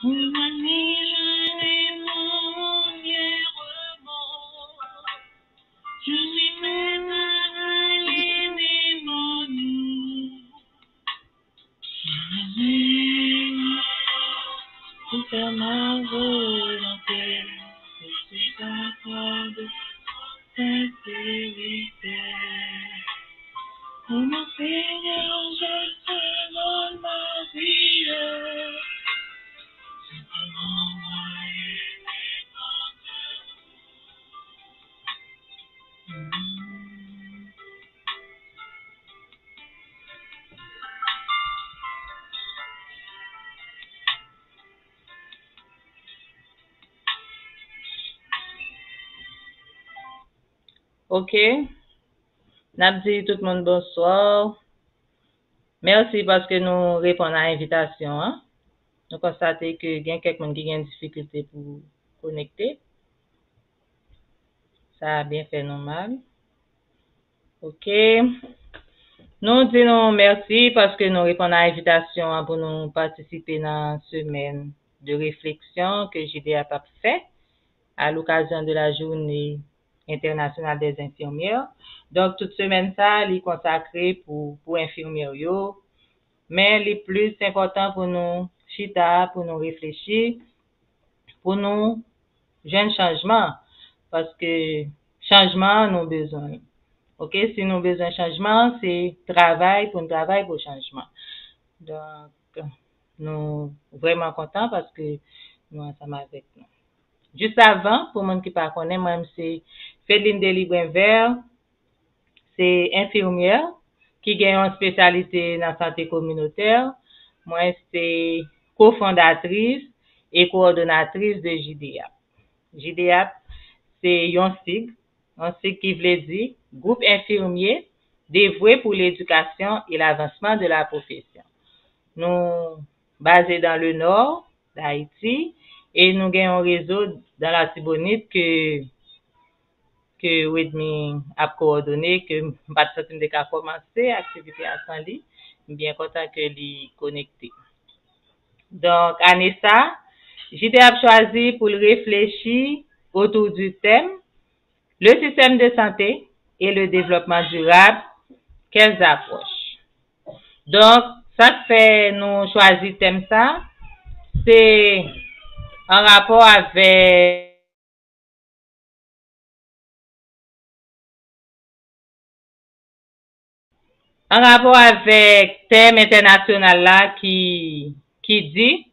Je suis même allé des mots. Tout à ma volonté, je suis en de sincérité. Oh mon Seigneur, je te donne ma vie. Je te m'envoyer OK. N'a dit tout le monde bonsoir. Merci parce que nous répondons à l'invitation. Hein? Nous constatons que il y a quelqu'un qui a une difficulté pour connecter. Ça a bien fait normal. OK. Nous disons merci parce que nous répondons à l'invitation pour nous participer dans la semaine de réflexion que JDA a fait à l'occasion de la journée internationale des infirmières. Donc, toute semaine, ça, est consacré pour infirmières. Mais le plus important pour nous, chita, pour nous réfléchir, pour nous, jeunes changements. Parce que changement, nous avons besoin. OK? Si nous avons besoin de changement, c'est travail pour changement. Donc, nous vraiment contents parce que nous ensemble avec nous. Juste avant, pour les qui ne connaissent pas, moi, c'est Féline Delibren-Vert, c'est infirmière qui a une spécialité dans la santé communautaire. Moi, c'est cofondatrice et coordonnatrice de JDAP. JDAP, c'est un sigle qui veut dire Groupe infirmier dévoué pour l'éducation et l'avancement de la profession. Nous basés dans le nord d'Haïti et nous avons un réseau dans la Tibonite que Wedmi a coordonné, que pas de cas commencer activité à Sanli, bien content que les connecté. Donc, Anessa, j'étais choisi pour réfléchir autour du thème le système de santé et le développement durable, quelles approches. Donc, ça fait nous choisir thème ça, c'est en rapport avec thème international là qui dit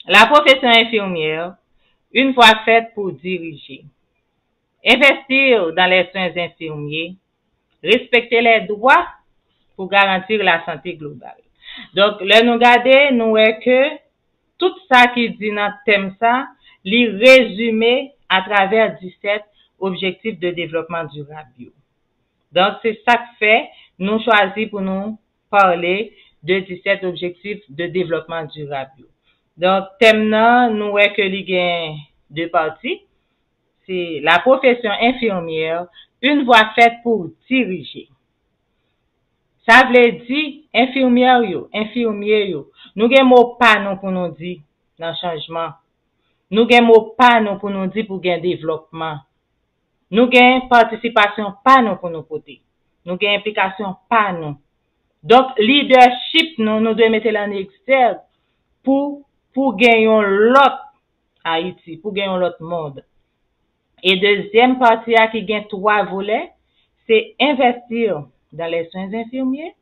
la profession infirmière, une fois faite pour diriger, investir dans les soins infirmiers, respecter les droits pour garantir la santé globale. Donc, là, nous regardons, nous voyons que tout ça qui dit dans le thème ça, les résumé à travers 17 objectifs de développement durable. Donc, c'est ça que fait, nous choisissons pour nous parler de 17 objectifs de développement durable. Donc, thème là, nous voyons que il y a deux parties. C'est la profession infirmière, une voie faite pour diriger. Ça veut dire infirmière infirmier yo. Nous gen mot pas non pour nous dire dans changement. Nous gen mot pas non pour nous dire pour gain développement. Nous gen participation pas non pour nous porter. Nous gen implication pas non. Donc leadership nous devons mettre en exergue pour gagner l'autre Haïti, pour gagner l'autre monde. Et deuxième partie qui gagne 3 volets, c'est investir dans les soins infirmiers,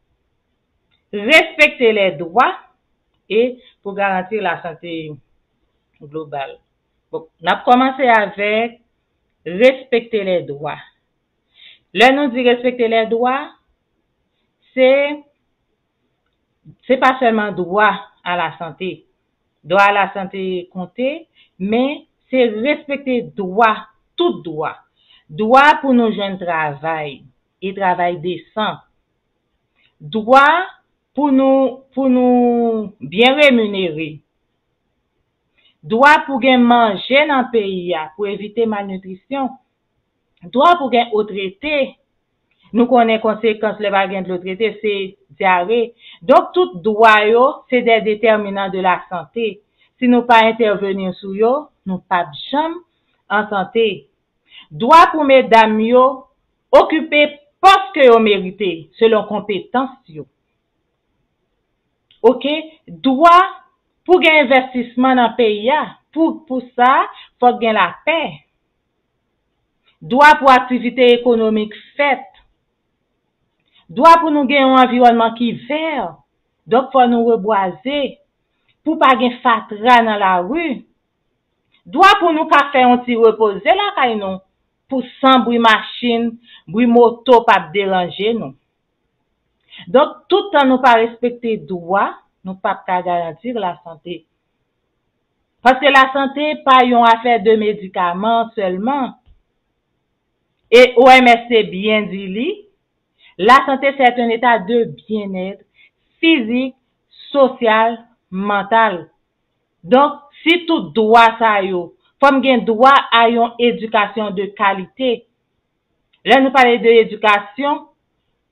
respecter les droits et pour garantir la santé globale. Donc, on a commencé avec respecter les droits. Là, nous dit respecter les droits, c'est pas seulement droit à la santé. Droit à la santé compté, mais c'est respecter droit, tout droit. Droit pour nos jeunes travail et travail décent. Droit pour nous bien rémunérer. Droit pour gen manger dans le pays pour éviter malnutrition. Droit pour gen retraité. Nous connaissons conséquences les baguettes de retraité, c'est diarrhée. Donc tout droit yo, c'est des déterminants de la santé. si nous pas intervenir sur yo, nous pas jamais en santé. Droit pour mesdames yo occuper poste que yo mérité selon compétence yo. OK, droit pour gagner investissement dans le pays pour ça, faut gagner la paix. Droit pour activité économique faite. Droit pour nous gagner un environnement qui vert. Donc faut nous reboiser pour pas gagner fatra dans la rue. Droit pour nous ka faire un petit reposer là kay nous pour sans bruit machine, bruit moto pas déranger nous. Donc tout temps nous pas respecter droit, nous pas garantir la santé. Parce que la santé pas une affaire de médicaments seulement. Et OMS bien dit, la santé c'est un état de bien-être physique, social, mental. Donc si tout droit ça yo, faut gen droit à une éducation de qualité. Là nous parler de éducation,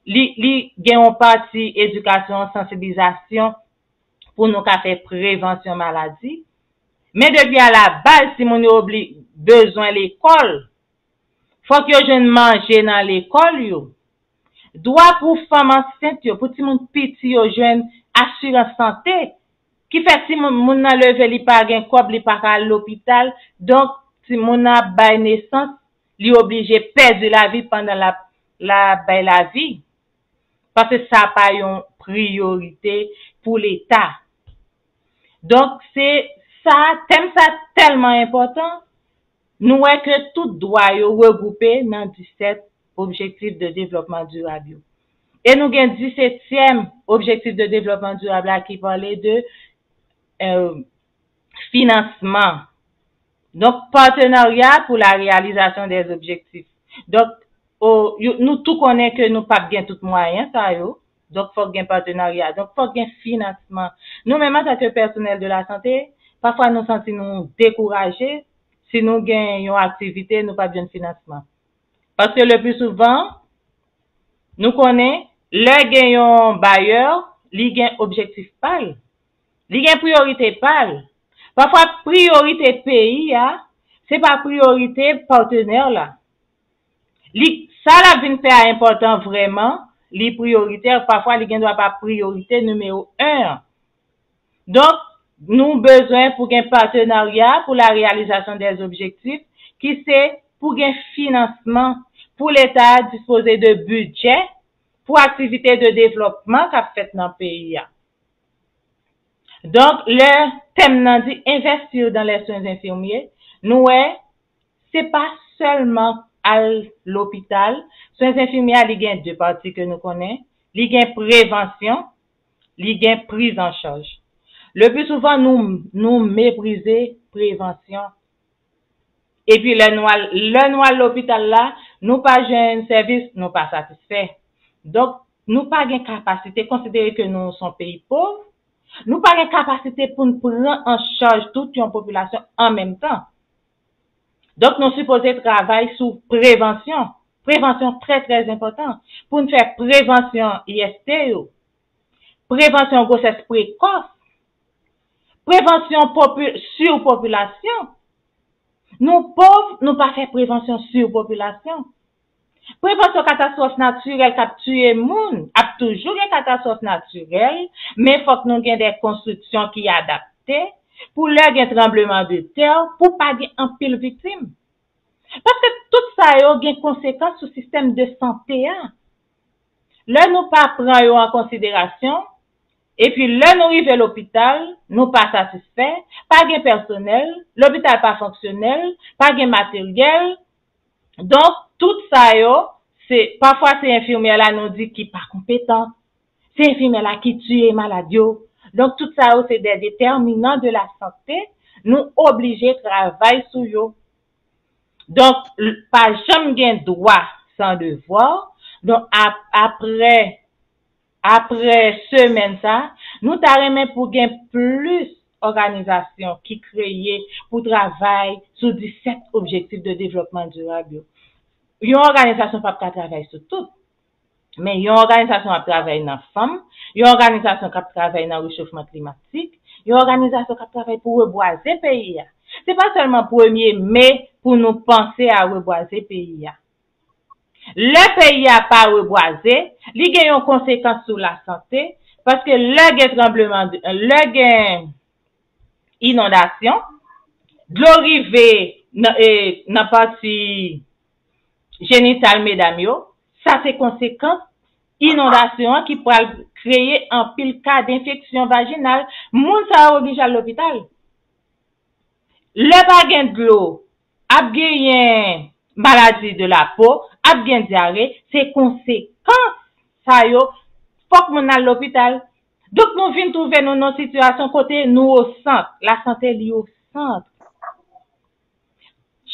li gen une partie éducation sensibilisation pour nous faire prévention maladie. Mais depuis à la base si mon oublie besoin l'école, faut que je manger dans l'école yo. Droit pour femme enceinte yo, pour ti moun petit yo jeune assurance santé qui fait si moun nan lever li pa gen kob li pa ka l'hôpital, donc si moun nan bay naissance, li obligé perdre la vie pendant la vie parce que ça pas une priorité pour l'état. Donc c'est ça, thème ça tellement important. Nous voyons que tout doit yo regrouper dans 17 objectifs de développement durable. Et nous avons 17e objectif de développement durable qui parlait de financement. Donc, partenariat pour la réalisation des objectifs. Donc, nous tout connaissons que nous pas bien tout moyen, ça yo. Donc, faut bien partenariat. Donc, faut bien financement. Nous, même en tant que personnel de la santé, parfois nous sentons nous découragés si nous gagnons une activité, nous pas bien de financement. Parce que le plus souvent, nous connaissons, le gagnant bailleur, li gagne objectif pâle. Li gagne priorité pâle. Parfois, priorité pays, c'est pas priorité partenaire là. Ça la vin faire important vraiment, li prioritaire, parfois li gagne doit pas priorité numéro 1. Donc, nous besoin pour un partenariat pour la réalisation des objectifs qui c'est pour un financement pour l'État disposer de budget pour activités de développement qu'a fait dans le pays. Donc, le thème nan dit investir dans les soins infirmiers, nous c'est pas seulement à l'hôpital, soins infirmiers il y a deux parties que nous connaissons, il y a prévention, il y a prise en charge. Le plus souvent nous mépriser prévention. Et puis le noir l'hôpital là, nous pas un service, nous pas satisfait. Donc nous pas gain capacité considérer que nous sommes pays pauvres. Nous pas gain capacité pour nous prendre en charge toute une population en même temps. Donc nous supposons travailler sur prévention. Prévention très très important pour nous faire prévention IST, prévention grossesse précoce, prévention sur population. Nous pauvres, nous pas faire prévention sur population. Prévention catastrophe naturelle qui tuer moun, a toujours une catastrophe naturelle, mais faut que nous ayons des constructions qui adaptées pour leur gain tremblement de terre pour pas gain en pile victime. Parce que tout ça a des conséquences sur le système de santé. Là nous pas prendre en considération. Et puis, là, nous arrivons à l'hôpital, nous pas satisfaits, pas de personnel, l'hôpital pas fonctionnel, pas de matériel. Donc, tout ça, c'est, parfois, c'est infirmière là, nous dit qui pas compétent. C'est infirmière là qui tue maladie. Donc, tout ça, c'est des déterminants de la santé. Nous obligés de travailler sur eux. Donc, pas jamais gain droit sans devoir. Donc, après semaine ça, nous t'arrêtons pour gagner plus d'organisations qui créent pour travailler sur 17 objectifs de développement durable. Une organisation pas travailler sur tout. Mais une organisation qui travaille dans la femme, une organisation qui travaille dans le réchauffement climatique, Une organisation qui travaille pour reboiser le pays. Ce n'est pas seulement 1er mai pour nous penser à reboiser le pays. Le pays n'a pas reboisé, il y a une conséquence sur la santé parce que le tremblement, le inondation, de l'eau rivée n'a pas si génital mesdames, ça c'est conséquence inondation qui peut créer un pile cas d'infection vaginale, moun ça oblige à l'hôpital. Le bagage de l'eau, a gagné maladie de la peau, a gagné diarrhée, c'est conséquence ça yo, faut que moun à l'hôpital. Donc nous venons trouver nous dans situation côté nous au centre, la santé liée au centre.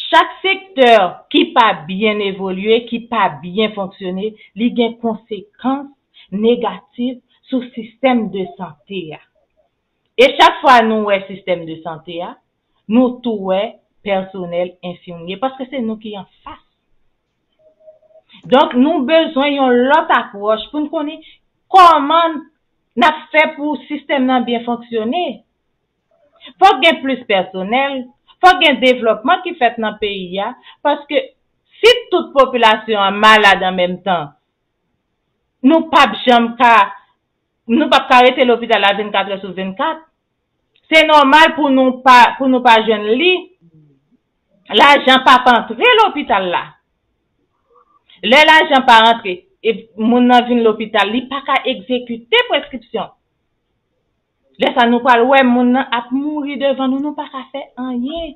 Chaque secteur qui pas bien évolué, qui pas bien fonctionné, il y a des conséquences négatives sur le système de santé. Et chaque fois nous avons système de santé, nous trouvons personnel infirmier parce que c'est nous qui en face. Donc nous besoin d'une autre approche pour nous connaître comment n'a fait pour le système bien fonctionner. Faut qu'il y ait plus personnel, faut qu'il y ait un développement qui fait dans le pays parce que si toute population est malade en même temps, nous pas arrêter l'hôpital à 24 heures sur 24. C'est normal pour nous pas jeunes lit. L'argent pas rentrer l'hôpital là. L'argent pas rentrer et moun nan vinn l'hôpital, li pas qu'à exécuter prescription. Là ça nous parle ouais moun nan a mourir devant nous pas qu'à faire rien.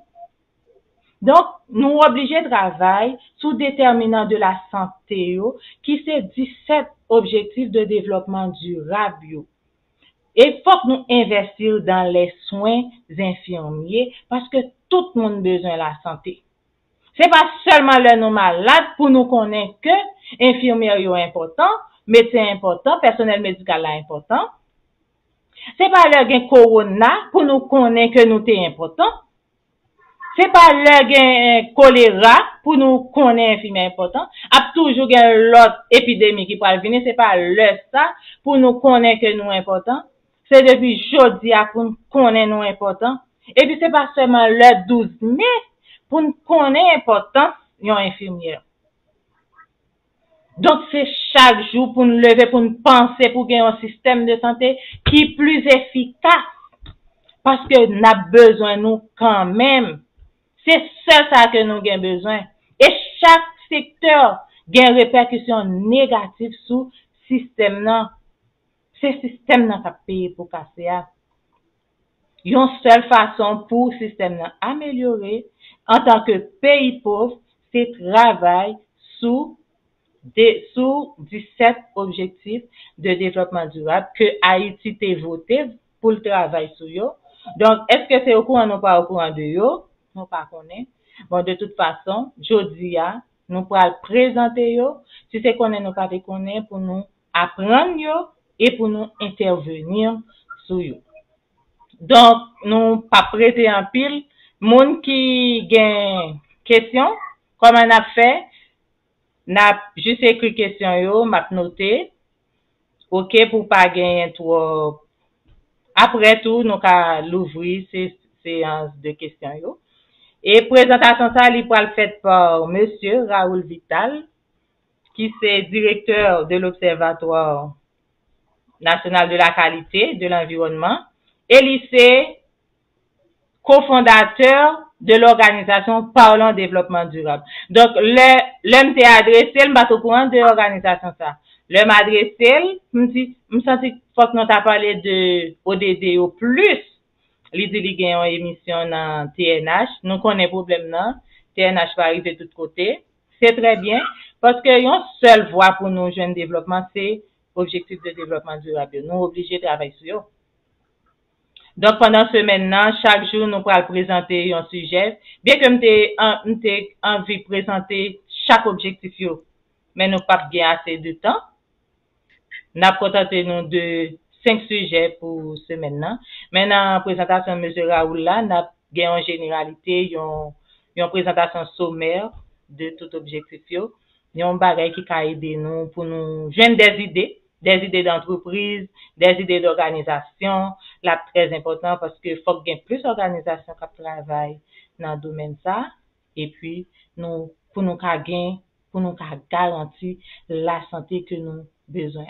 Donc nous obligés de travailler sous déterminant de la santé qui c'est 17 objectifs de développement durable. Et faut que nous investir dans les soins infirmiers parce que tout le monde a besoin de la santé. C'est pas seulement le nous malade pour nous connaître que infirmiers sont important, médecins important, personnel médical est important. C'est pas le gain corona pour nous connaître que nous sommes important. C'est pas le gain choléra pour nous connaître infirmiers important. A toujours gain l'autre épidémie qui peut venir, c'est pas le ça pour nous connaître que nous important. C'est depuis jeudi pour nous connaître nous important. Et puis c'est pas seulement le 12 mai pour nous connaître l'importance d'une infirmière. Donc c'est chaque jour pour nous lever, pour nous penser pour gagner un système de santé qui est plus efficace. Parce que nous avons besoin nous quand même. C'est ça que nous avons besoin. Et chaque secteur a une répercussion négative sur le système là. C'est le système qui a payé pour casser. Une seule façon pour le système améliorer en tant que pays pauvre, c'est travailler sous 17 objectifs de développement durable que Haïti a voté pour le travail sur eux. Donc, est-ce que c'est au courant ou pas au courant de eux? Nous pas connaît. Bon, de toute façon, jeudi, nous pourrons présenter eux. Si c'est qu'on nous pas connaît pour nous apprendre eux et pour nous intervenir sur eux. Donc, nous pas prêter en pile. Moun qui gagne question, comme on a fait, n'a juste écrit question yo, m'a noté. OK pour pas gagner trop. Après tout, nous ca l'ouvrir ces séances de questions yo. Et présentation ça li pral fait par monsieur Raoul Vital qui c'est directeur de l'Observatoire national de la qualité de l'environnement et lycée cofondateur de l'organisation Parlons Développement Durable. Donc, l'homme t'est adressé, le bateau courant de l'organisation ça. L'homme adressé, me senti faut que nous t'a parlé de ODD au plus. Les délégués ont émission dans TNH. Nous connaissons problème non. TNH va arriver de tous côtés. C'est très bien. Parce que une seule voie pour nos jeunes développement, c'est objectif de développement durable. Nous obligés de travailler sur eux. Donc, pendant ce maintenant, chaque jour, nous pourrons présenter un sujet. Bien que nous avons envie de présenter chaque objectif, mais nous n'avons pas bien assez de temps. Nous avons contenté nous de 5 sujets pour ce maintenant. Maintenant, la présentation de M. Raoul, là, nous avons en généralité une présentation sommaire de tout objectif. Il y a un bagage qui a aidé nous pour nous joindre des idées d'entreprise, des idées d'organisation, là très important parce que faut qu'il y ait plus d'organisations qui travaillent dans le domaine ça et puis nous pour nous garantir la santé que nous besoin.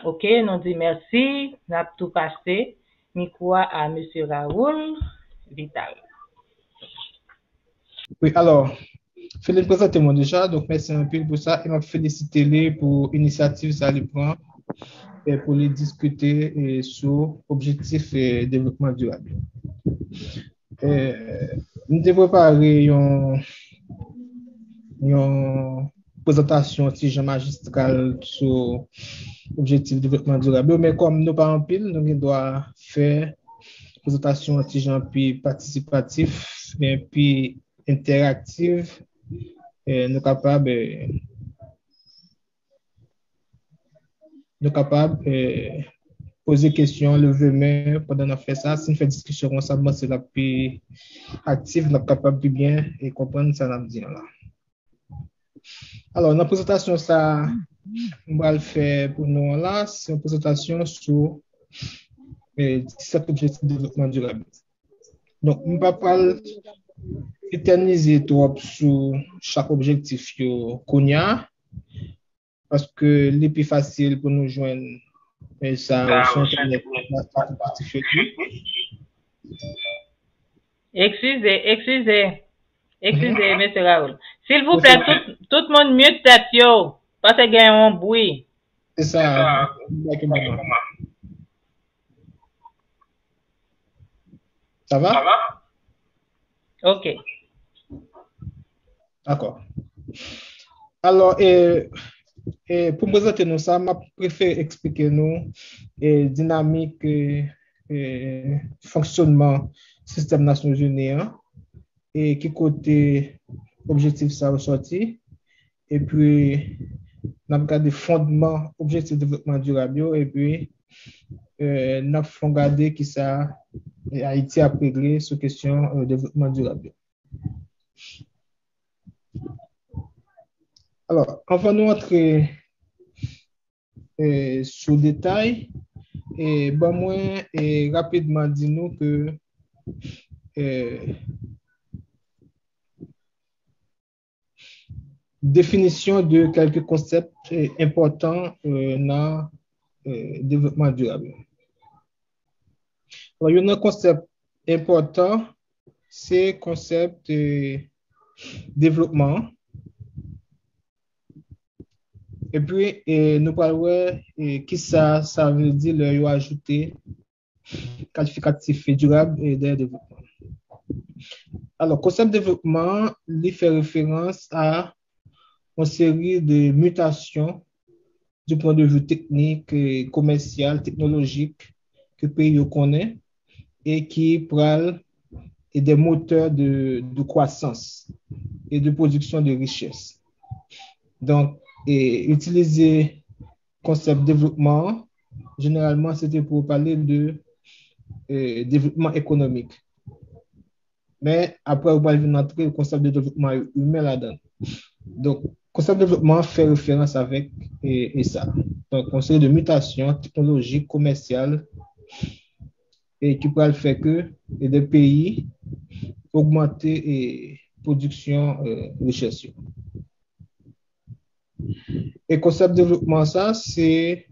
OK, nous dit merci, n'a tout passé. Micro à monsieur Raoul Vital. Oui, alors, Philippe présente-moi déjà, donc merci un peu pour ça et m'a félicité les pour l'initiative ça le prend et pour les discuter sur objectif et développement durable. Nous devons préparer une présentation si magistrale sur objectif de développement durable, mais comme nous pas en pile, nous devons faire présentation puis participatif, mais puis interactive, et nous capables poser questions, lever main pendant qu'on fait ça. Si on fait discussion ensemble, c'est la plus active, nous sommes capables de bien et comprendre ça dans là. Alors, la présentation, ça, on va le faire pour nous là, c'est une présentation sur 17 objectifs de développement durable. Donc, on ne va pas éterniser trop sur chaque objectif qu'on y a, parce que les plus facile pour nous joindre, ça, sur Internet, Excusez, monsieur Raoul. S'il vous plaît, tout le monde mute tête yo, parce qu'il y a un bruit. C'est ça. Ça va? OK. D'accord. Alors, pour présenter nous ça, je préfère expliquer nous dynamique fonctionnement système Nations Unies et qui côté objectif ça ressorti et puis nous avons regardé fondement objectif de développement durable et puis nous avons regardé qui ça Haïti a réglé sur question de développement durable. Alors, avant de nous entrer sur le détail, moi, rapidement, dis-nous que définition de quelques concepts importants dans le développement durable. Alors, il y a un concept important, c'est le concept de développement. Et puis, nous parlons qui ça veut dire le ajouter qualificatif et durable et de développement. Alors, concept de développement, il fait référence à une série de mutations du point de vue technique, commercial, technologique que le pays connaît et qui prennent des moteurs de croissance et de production de richesse. Donc, utiliser concept de développement, généralement, c'était pour parler de développement économique. Mais après, on va entrer le concept de développement humain là-dedans. Donc, concept de développement fait référence avec ça. Donc, concept de mutation technologique, commerciale, et qui pourrait faire que des pays augmenter production richesse. Et concept de développement, ça, c'est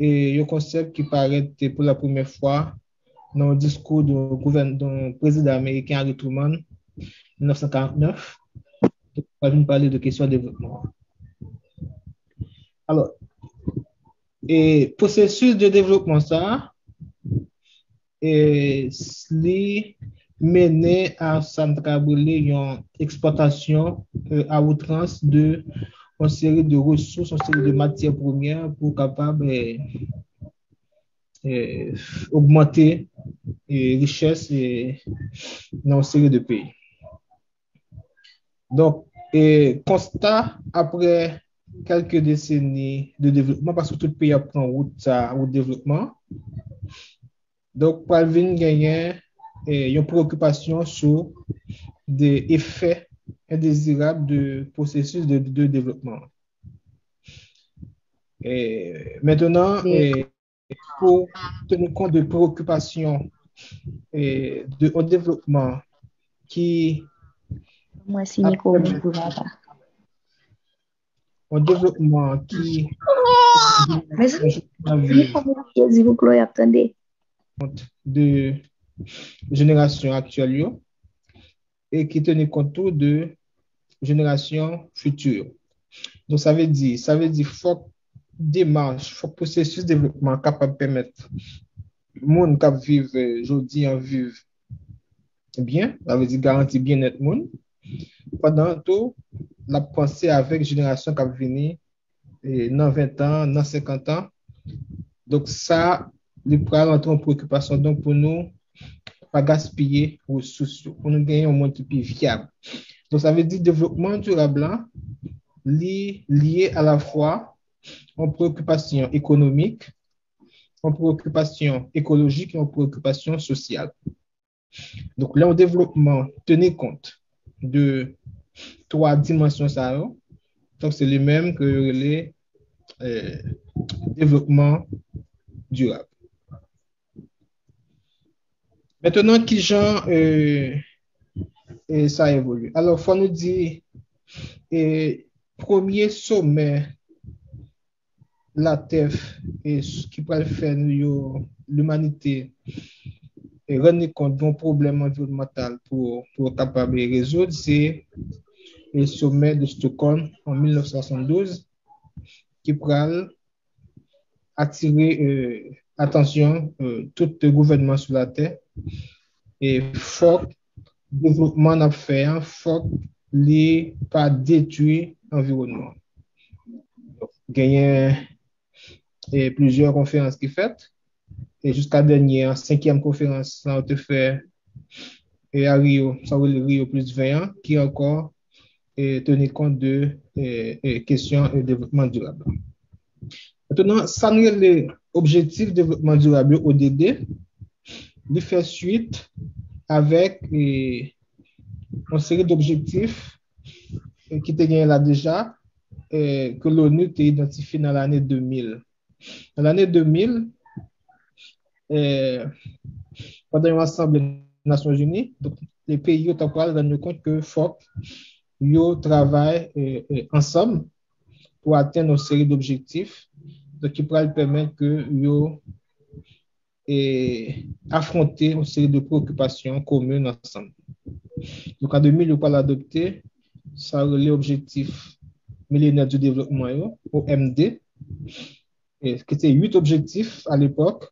un concept qui paraît pour la première fois dans le discours du président américain Harry Truman en 1949. On va nous parler de questions de développement. Alors, processus de développement, ça, c'est mené à une exploitation à outrance de une série de ressources, une série de matières premières pour capable augmenter les richesses dans une série de pays. Donc, constat après quelques décennies de développement, parce que tout pays prend route au développement, donc, pour venir gagner une préoccupation sur des effets indésirables de processus de développement. Maintenant, pour tenir compte de préoccupations au développement qui Moi, si a micro permis pour papa. un développement qui Mais vivre si vous pouvez attendre. de génération actuelle yo, et qui tenait compte tout de génération future. Donc, ça veut dire, faut démarche, faut processus de développement capable de permettre monde qui vivre aujourd'hui en vivre bien, ça veut dire garantir bien-être monde. Pendant tout, la pensée avec génération qui va venir dans 20 ans, dans 50 ans. Donc, ça, il pourra rentrer en préoccupation. Donc, pour nous, pas gaspiller ressources, pour nous gagner un monde plus viable. Donc, ça veut dire développement durable hein, lié à la fois aux préoccupations économiques, aux préoccupations écologiques et aux préoccupations sociales. Donc, là, au développement, tenez compte de trois dimensions ça. Donc, c'est les mêmes que les développement durable. Maintenant, qui genre ça évolue? Alors, il faut nous dire, premier sommet, la TEF, et ce qui peut faire l'humanité et rendre compte d'un problème environnemental pour capable de résoudre, c'est le sommet de Stockholm en 1972 qui pourra attirer attention tout le gouvernement sur la Terre et faut développement à faire, faut les pas détruire l'environnement. Gagner plusieurs conférences qui faites et jusqu'à la dernière, 5e conférence, ça a été fait et à Rio, ça va le Rio plus 20 ans, qui encore tenir compte de questions de développement durable. Maintenant, ça nous est l'objectif de développement durable ODD, il fait suite avec une série d'objectifs qui étaient gagnés là déjà, que l'ONU a identifié dans l'année 2000. Dans l'année 2000, pendant une assemblée des Nations Unies, donc, les pays ont rendu compte que faut qu'ils travaillent ensemble pour atteindre une série d'objectifs donc, qui pourraient permettre que affronter une série de préoccupations communes ensemble. Donc, en 2000, ils ont adopté ça l'objectif millénaire du développement, OMD, qui était 8 objectifs à l'époque,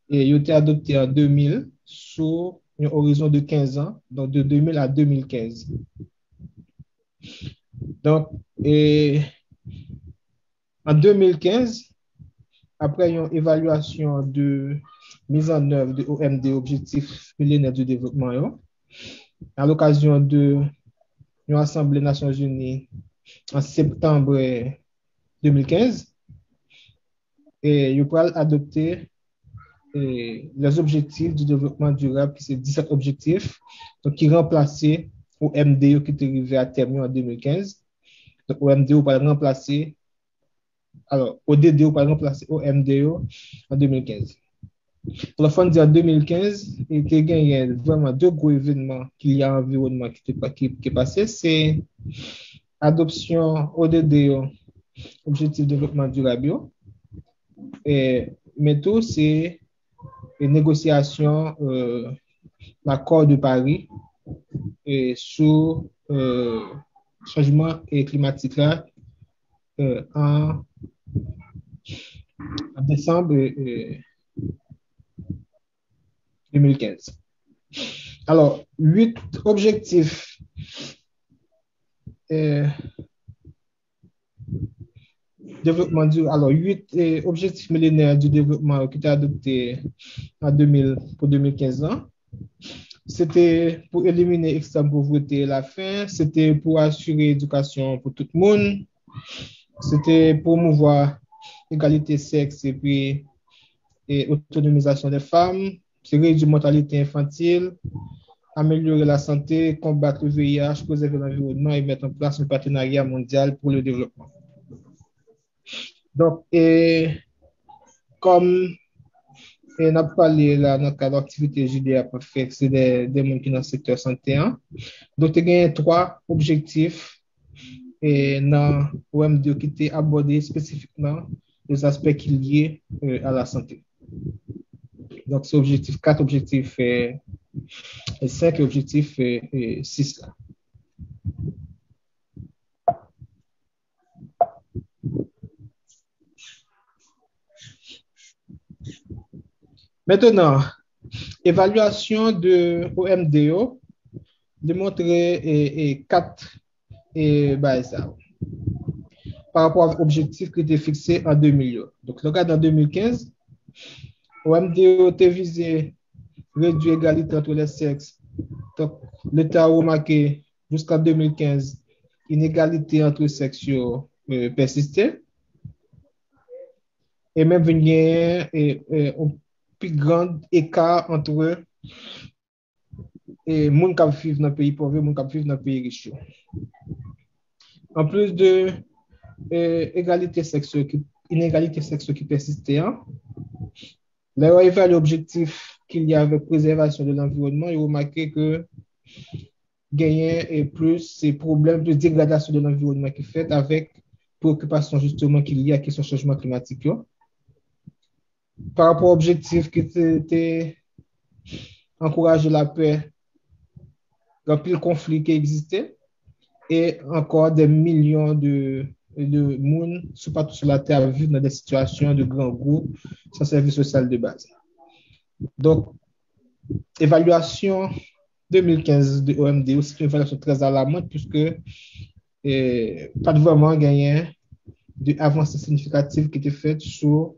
et ils ont été adoptés en 2000 sur un horizon de 15 ans, donc de 2000 à 2015. Donc, en 2015, après une évaluation de mise en œuvre de OMD, Objectif millénaire du développement, à l'occasion de l'Assemblée des Nations Unies en septembre 2015, et ils ont adopté les objectifs du développement durable, qui c'est 17 objectifs, donc qui remplaçaient OMD qui est arrivé à terme en 2015. Donc, OMD va remplacer, alors, ODD va remplacer OMD en 2015. Pour la fin en 2015, il y a vraiment deux gros événements qu'il y a en environnement qui est passé. C'est adoption ODD, Objectif de développement durable, et métaux, c'est les négociations, l'accord de Paris sur changement climatique là, en décembre 2015. Alors, 8 objectifs développement durable. Alors, 8 objectifs millénaires du développement qui étaient adoptés en 2000 pour 2015 ans. C'était pour éliminer l'extrême pauvreté et la faim. C'était pour assurer l'éducation pour tout le monde. C'était pour promouvoir l'égalité sexe et puis autonomisation des femmes. C'est réduire la mortalité infantile, améliorer la santé, combattre le VIH, préserver l'environnement et mettre en place un partenariat mondial pour le développement. Donc, comme on a parlé là dans le cadre d'activité JDA pour faire, c'est des gens qui sont dans le secteur santé. Donc, il y a 3 objectifs dans OMD qui étaient abordés spécifiquement les aspects qui sont liés à la santé. Donc, c'est objectif 4, objectif 5 et objectif 6. Là. Maintenant, évaluation de OMDO démontrer 4 bases par rapport à l'objectif qui était fixé en 2000. Donc, le cas en 2015, OMDO était visé réduire l'égalité entre les sexes. Donc, l'État a remarqué jusqu'en 2015 inégalité entre les sexes persistait. Et même venir un plus grand écart entre les gens qui vivent dans le pays pauvre et les gens qui vivent dans le pays riche. En plus de inégalité sexuelle qui persistait, là, on évalue l'objectif qu'il y a avec préservation de l'environnement et remarqué que gagner et plus ces problèmes de dégradation de l'environnement qui fait avec préoccupation justement qu'il y a qui sont changement climatique. Par rapport à l'objectif qui était encourager la paix dans le conflit qui existait et encore des millions de monde partout sur la terre vivent dans des situations de grands groupes sans service social de base. Donc, évaluation 2015 de OMD, c'est une évaluation très alarmante puisque pas de vraiment gagné d'avancées significatives qui étaient faites sur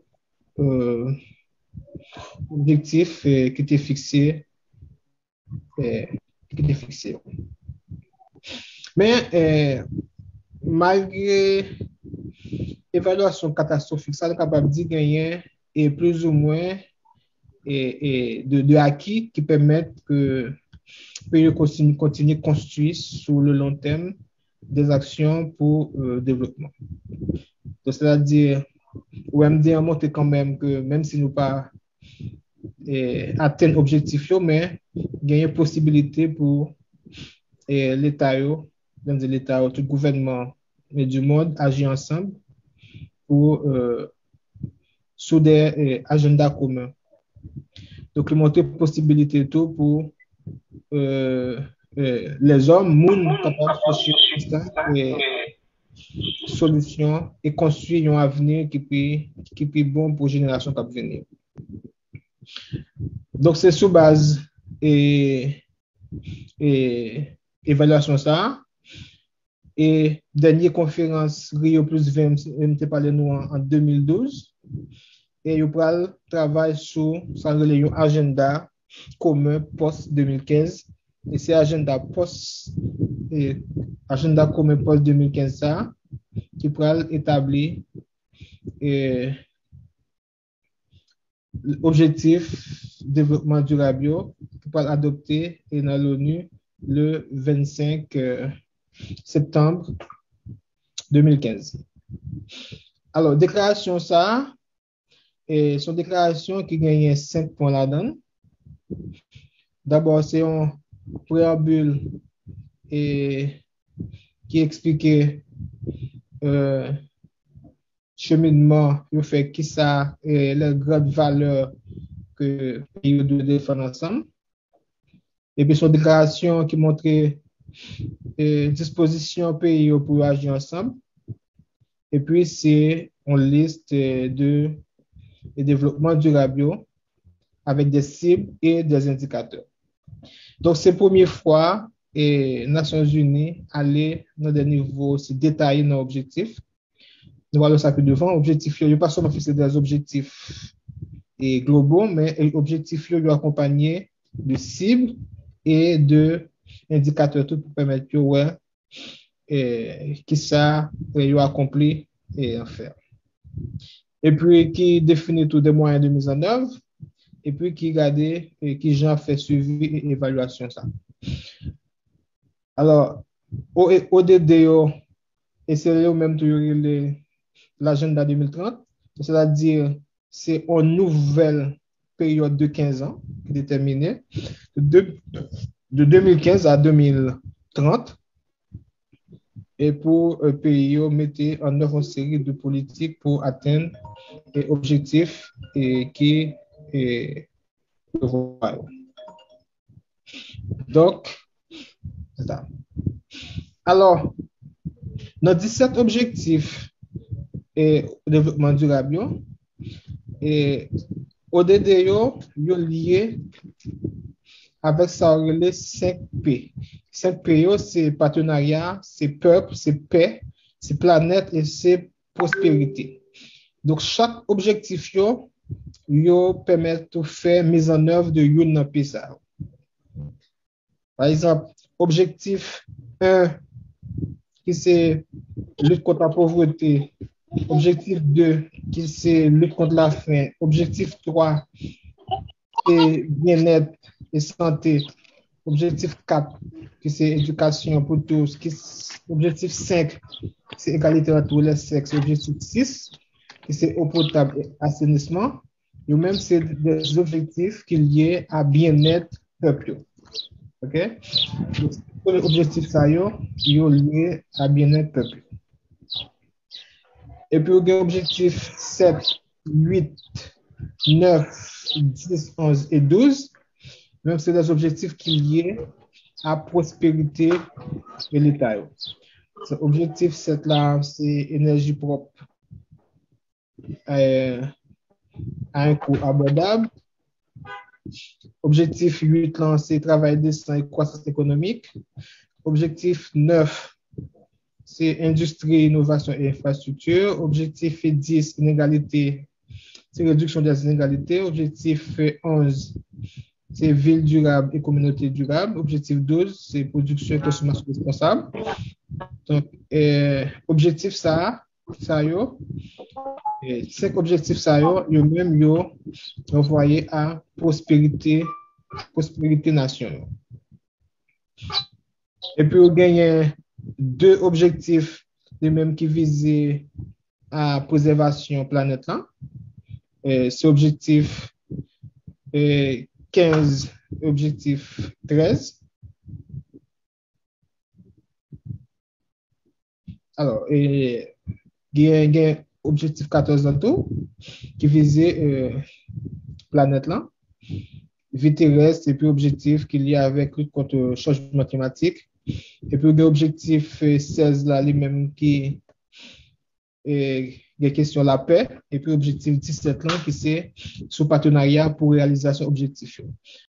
l'objectif qui était fixé. Mais malgré l'évaluation catastrophique, ça est capable de gagner et plus ou moins de acquis qui permettent que le pays continue de construire sur le long terme des actions pour le développement. Donc, c'est-à-dire, OMD a montré quand même que même si nous pas atteindre l'objectif, mais gagner possibilité pour l'État, tout le gouvernement du monde agir ensemble pour sur des agendas communs. Donc, il montre possibilité tout pour les hommes, moun capables de chercher solutions et construire un avenir qui est bon pour les générations qui vont venir. Donc, c'est sous base et évaluation ça. Et dernière conférence Rio plus 20, on a parlé nous en 2012. Et il travaille sur un agenda commun post-2015. Et c'est agenda commun post-2015 ça qui pourra établir l'objectif développement durable qui pourra adopter dans l'ONU le 25 septembre 2015. Alors, déclaration ça, et son déclaration qui gagne 5 points là-dedans. D'abord, c'est un préambule qui explique cheminement, le fait qui ça et les grandes valeurs que pays doivent défendre ensemble. Et puis son déclaration qui montrait disposition pays pour agir ensemble. Et puis c'est une liste de développement durable avec des cibles et des indicateurs. Donc c'est la première fois et Nations Unies aller dans des niveaux aussi détaillés dans l'objectif. Nous voyons ça plus devant. Objectif, il n'y a pas seulement fixer des objectifs globaux, mais l'objectif est accompagné de cibles et de indicateurs tout pour permettre que qui ça accompli et en faire. Et puis qui définit tous des moyens de mise en œuvre et puis qui regarde qui j'en fait suivi et évaluation ça. Alors ODDO et c'est eux même toujours l'agenda 2030, c'est-à-dire c'est une nouvelle période de 15 ans déterminée de 2015 à 2030 et pour pays mettre en œuvre une série de politiques pour atteindre les objectifs qui prévoient. Donc, c'est ça. Alors, dans 17 objectifs de développement durable, et ODD yo lié avec ça les 5 P. 5 P c'est partenariat, c'est peuple, c'est paix, c'est planète et c'est prospérité. Donc chaque objectif yo permet de faire mise en œuvre de une PSA. Par exemple, objectif 1 qui c'est lutte contre la pauvreté. Objectif 2, qui c'est lutte contre la faim. Objectif 3, c'est bien-être et santé. Objectif 4, qui c'est éducation pour tous. Objectif 5, c'est égalité entre tous les sexes. Objectif 6, qui c'est eau potable et assainissement. Et même, c'est des objectifs qui sont liés à bien-être peuple. OK? Donc, pour les objectifs, ça y est liés à bien-être peuple. Et puis, on a objectif 7, 8, 9, 10, 11 et 12. Même c'est des objectifs qui sont liés à prospérité de l'État. Objectif 7 là, c'est énergie propre à un coût abordable. Objectif 8 là, c'est travail décent et croissance économique. Objectif 9, c'est industrie, innovation et infrastructure. Objectif 10, inégalité, c'est réduction des inégalités. Objectif 11, c'est ville durable et communauté durable. Objectif 12, c'est production et consommation responsable. Donc, objectif ça yo, 5 objectifs ça yo même yo envoyé à prospérité nation. Et puis, on gagne 2 objectifs, les mêmes qui visent à préservation planète là. C'est objectif 15, objectif 13. Alors, il y a objectif 14 en tout, qui visait planète là, vie terrestre, et puis objectif qu'il y a avec lutte contre le changement climatique. Et puis, l'objectif 16 là, les mêmes qui des questions de la paix. Et puis, objectif 17 là, qui c'est sous partenariat pour réalisation objectif.